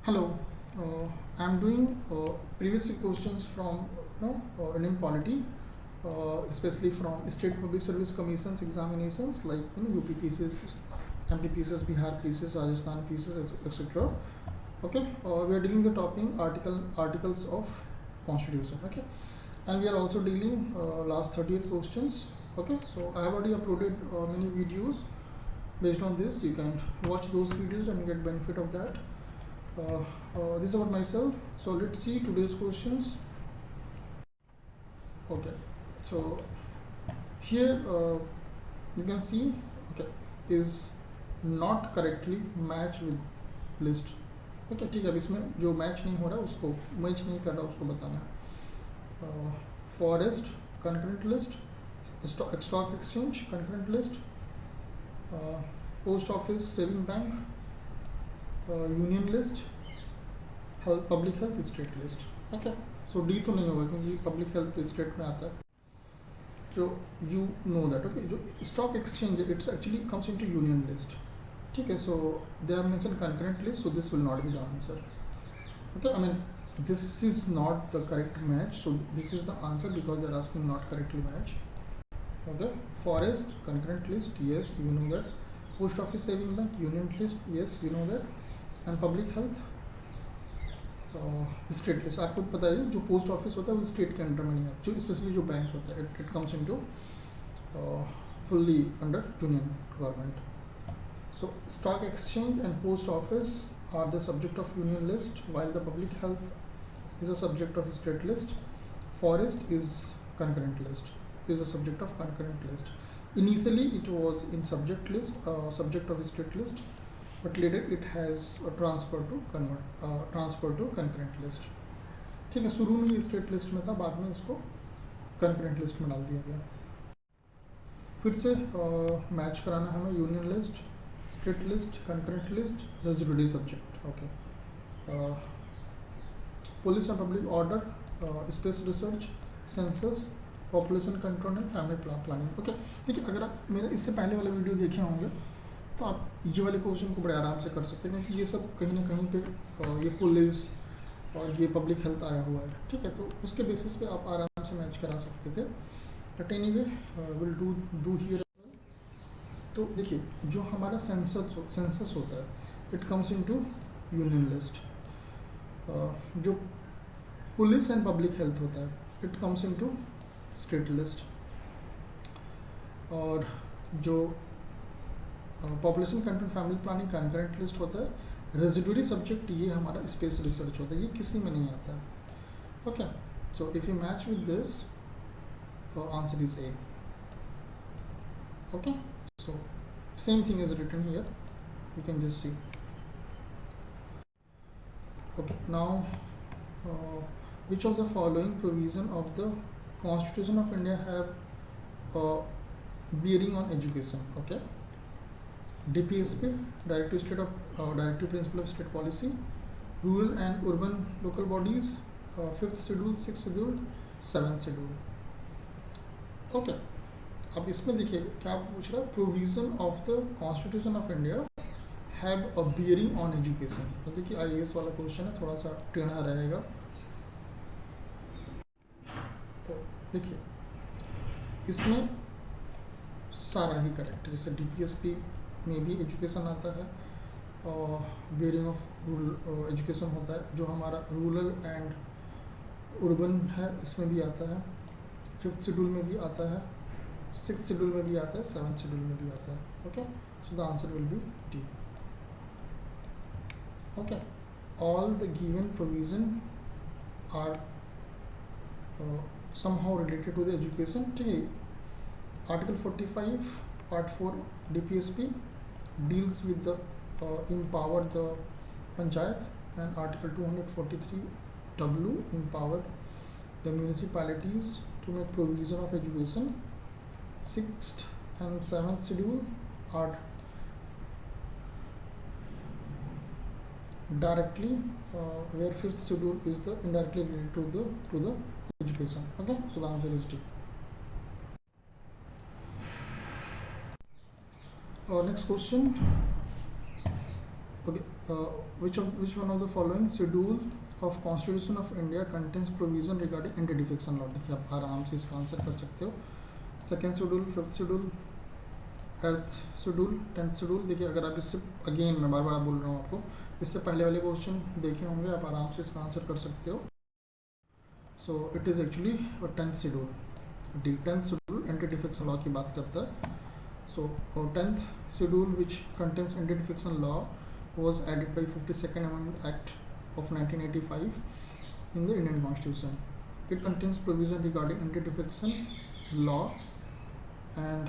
Hello, I'm doing previous questions from Indian polity, especially from state public service commissions examinations like UP pieces, MP pieces, Bihar pieces, Rajasthan pieces, etc. Okay, we are dealing the topic articles of constitution. Okay, and we are also dealing last 38 questions. Okay, so I have already uploaded many videos based on this. You can watch those videos and get benefit of that. This is about myself. So let's see today's questions. Okay, so here you can see, okay, is not correctly match with list. Okay, ठीक है, अब इसमें जो match नहीं हो रहा है उसको मैच नहीं कर रहा उसको बताना है. Forest concurrent list, stock exchange concurrent list, post office saving bank, union list, health public health state list. Okay, so D तो नहीं होगा क्योंकि पब्लिक हेल्थ स्टेट में आता है. जो यू नो दैट. ओके, जो stock exchange it's actually comes into union list. ठीक है, so they are mention concurrent list, so this will not be the answer. Okay, I mean this is not the correct match, so this is the answer because they are asking not correctly match. Okay, forest concurrent list, yes we know that. Post office saving bank union list, yes we know that. And public health state list. आपको पता है जो post office होता है वो state के under में नहीं आता, जो स्पेशली जो बैंक होता है it comes into fully under union government. So stock exchange and post office are the subject of union list, while the public health is a subject of state list. Forest is concurrent list, is a subject of concurrent list. Initially it was in subject list, subject of state list, but later it has transferred to concurrent list. ठीक है, शुरू में ये state list में था, बाद में इसको concurrent लिस्ट में डाल दिया गया. फिर से मैच कराना है हमें union list, state list, concurrent list, residuary subject. Okay, police and public order, space research, census, population control and family planning. Okay, देखिए अगर आप मेरा इससे पहले वाला वीडियो देखे होंगे तो आप ये वाले क्वेश्चन को बड़े आराम से कर सकते हैं क्योंकि ये सब कहीं ना कहीं पे ये पुलिस और ये पब्लिक हेल्थ आया हुआ है. ठीक है, तो उसके बेसिस पे आप आराम से मैच करा सकते थे. But anyway will do here. तो देखिए जो हमारा सेंसस होता है it comes into union list. जो पुलिस एंड पब्लिक हेल्थ होता है it comes into state list. और जो population control family planning concurrent list होता है. रेजिडुअरी सब्जेक्ट ये हमारा स्पेस रिसर्च होता है, ये किसी में नहीं आता है. Okay, so if you match with this answer is a. Okay, so same thing is written here, you can just see. Okay, now which of the following provision of the Constitution of India have bearing on education? Okay, DPSP, directive state of directive principle of state policy, rural and urban local bodies, 5th schedule, 6th schedule, 7th schedule. Okay, अब इसमें देखिए क्या पूछ रहा है, provision of the constitution of India have a bearing on education. तो देखिए IAS वाला क्वेश्चन है, थोड़ा सा टेढ़ा रहेगा. तो देखिए इसमें सारा ही करेक्ट, जैसे DPSP में भी एजुकेशन आता है और बियरिंग ऑफ रूरल एजुकेशन होता है. जो हमारा रूरल एंड अर्बन है इसमें भी आता है, 5th शेड्यूल में भी आता है, 6th शेड्यूल में भी आता है, 7th शेड्यूल में भी आता है. Okay, so the answer will be D. Okay, all the given provision are somehow related to the education. ठीक है, article 45 part 4 DPSP deals with the empower the panchayat, and article 243W empower the municipalities to make provision of education. 6th and 7th schedule are directly where 5th schedule is the indirectly related to the education. Okay, so the answer is D. Next question, Okay, which one of the following schedule of Constitution of India contains provision regarding anti-defection law? देखिए आप आराम से इसका answer कर सकते हो. Second schedule, fifth schedule, eighth schedule, tenth schedule. देखिए अगर आप इससे अगेन मैं बार बार बोल रहा हूँ आपको, इससे पहले वाले क्वेश्चन देखे होंगे, आप आराम से इसका आंसर कर सकते हो. So it is actually tenth schedule. Tenth schedule anti defection law की बात करता है. So tenth schedule which contains anti defection law was added by 52nd Amendment Act of 1985 in the Indian Constitution. It contains provision regarding anti-defection law and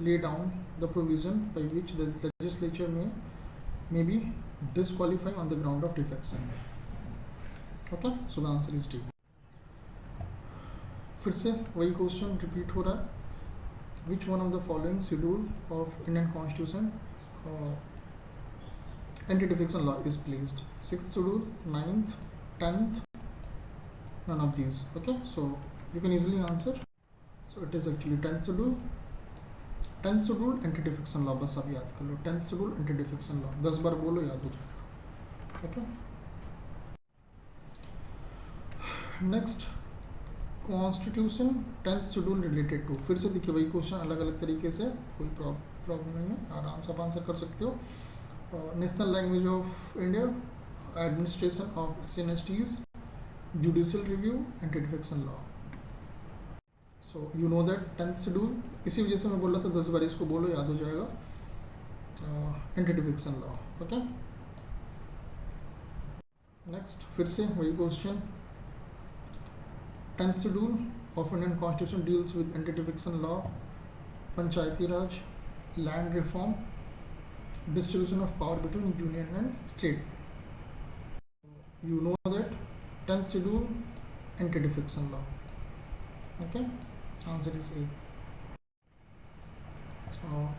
lay down the provision by which the legislature may be disqualified on the ground of defection. Okay, so the answer is D. फिर से वही question repeat हो रहा है. Which one of the following schedule of Indian Constitution anti-defection law is placed? Sixth schedule, ninth, 10th, none of these. Okay, so you can easily answer. So it is actually 10th schedule. 10th schedule anti-defection law. बस आप याद कर लो 10th schedule anti-defection law. 10 बार बोलो याद हो जाएगा. Okay. Next, Constitution 10th schedule related to. फिर से देखिए वही क्वेश्चन अलग अलग तरीके से, कोई प्रॉब्लम नहीं है, आराम से आप आंसर कर सकते हो. National language of India, administration of SNSTs, judicial review, anti-defection law. So you know that 10th schedule, इसी वजह से मैं बोल रहा था 10 बार इसको बोलो याद हो जाएगा. Anti-defection law. Okay. Next, फिर से वही question. 10th schedule of Indian Constitution deals with anti-defection law, Panchayati Raj, land reform, distribution of power between union and state. You know that 10th schedule anti-defection law. Okay, answer is A.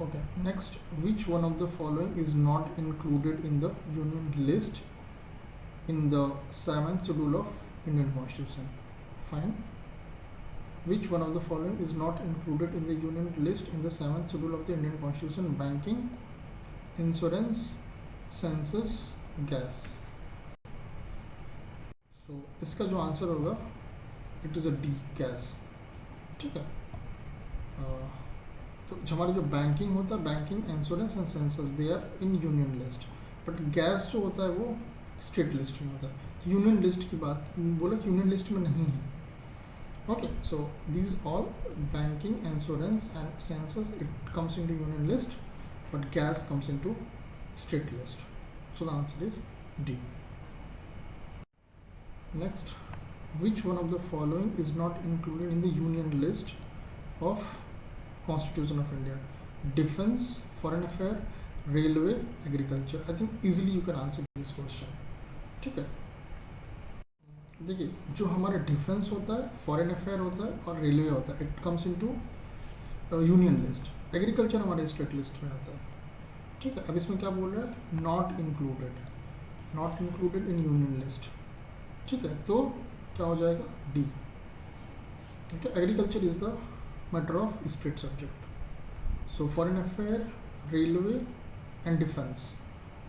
Okay, next, which one of the following is not included in the union list in the 7th schedule of Indian Constitution? Fine. Which one of the following is not included in the union list in the 7th schedule of the Indian Constitution? Banking, insurance, census, gas. So इसका जो answer होगा it is a D, gas. ठीक है. तो हमारी जो banking होता है, banking, insurance and census, they are in union list, but gas जो होता है वो स्टेट लिस्ट में होता है. तो यूनियन लिस्ट की बात बोला कि यूनियन लिस्ट में नहीं है. Okay, so these all banking, insurance and census, it comes into union list, but gas comes into state list. So the answer is D. Next, which one of the following is not included in the union list of Constitution of India? Defense, foreign affair, railway, agriculture. I think easily you can answer this question. ठीक है. देखिए जो हमारा defence होता है, foreign affair होता है और रेलवे होता है, it comes into union list. Agriculture हमारे स्टेट लिस्ट में आता है. ठीक है. अब इसमें क्या बोल रहा है? Not included, not included in union list. ठीक है, तो क्या हो जाएगा? D. Okay, agriculture is the matter of state subject. So foreign affair, railway and defence,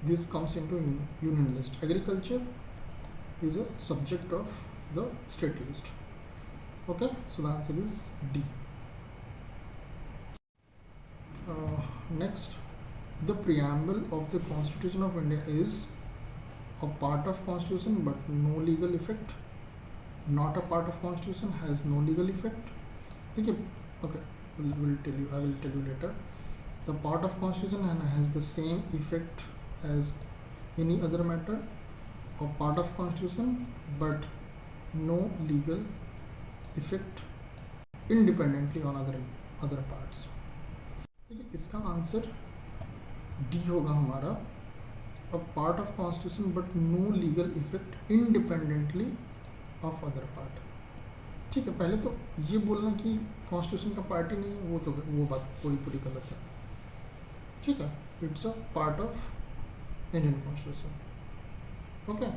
this comes into union list. Agriculture is a subject of the state list. Okay, so the answer is D. Next, the preamble of the Constitution of India is a part of Constitution but no legal effect. Not a part of Constitution, has no legal effect. Okay, we'll tell you. I will tell you later. The part of Constitution and has the same effect as any other matter. A part of Constitution but no legal effect independently on other parts. देखिए इसका answer D होगा हमारा. A part of Constitution but no legal effect independently of other part. ठीक है, पहले तो ये बोलना कि कॉन्स्टिट्यूशन का पार्ट ही नहीं है, वो बात पूरी गलत है. ठीक है, it's a part of Indian constitution. Okay,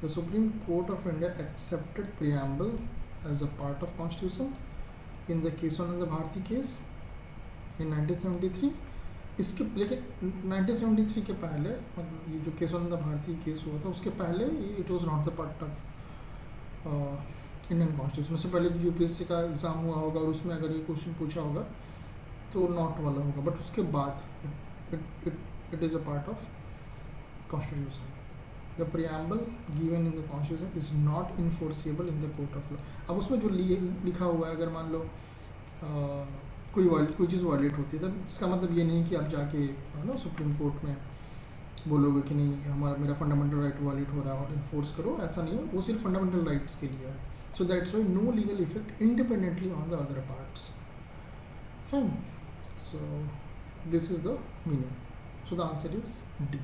the Supreme Court of India accepted preamble as a part of Constitution in the Kesavananda Bharati case in 1973 इसके लेकिन 1973 के पहले, मतलब ये जो केशवानंद भारती केस हुआ था उसके पहले it was not the part of Indian constitution. उससे पहले जो यूपीएससी का एग्ज़ाम हुआ होगा और उसमें अगर ये क्वेश्चन पूछा होगा तो नॉट वाला होगा, बट उसके बाद it is a part of constitution. The preamble given in the constitution is not enforceable in the court of law. अब उसमें जो लिखा हुआ है, अगर मान लो कोई चीज़ वायलेट होती है, तब इसका मतलब ये नहीं कि आप जाके ना सुप्रीम कोर्ट में बोलोगे कि नहीं मेरा फंडामेंटल राइट वायलेट हो रहा है और इन्फोर्स करो, ऐसा नहीं है। वो सिर्फ फंडामेंटल राइट्स के लिए है। So that's why no legal effect independently on the other parts. Fine, so this is the meaning. So the answer is D.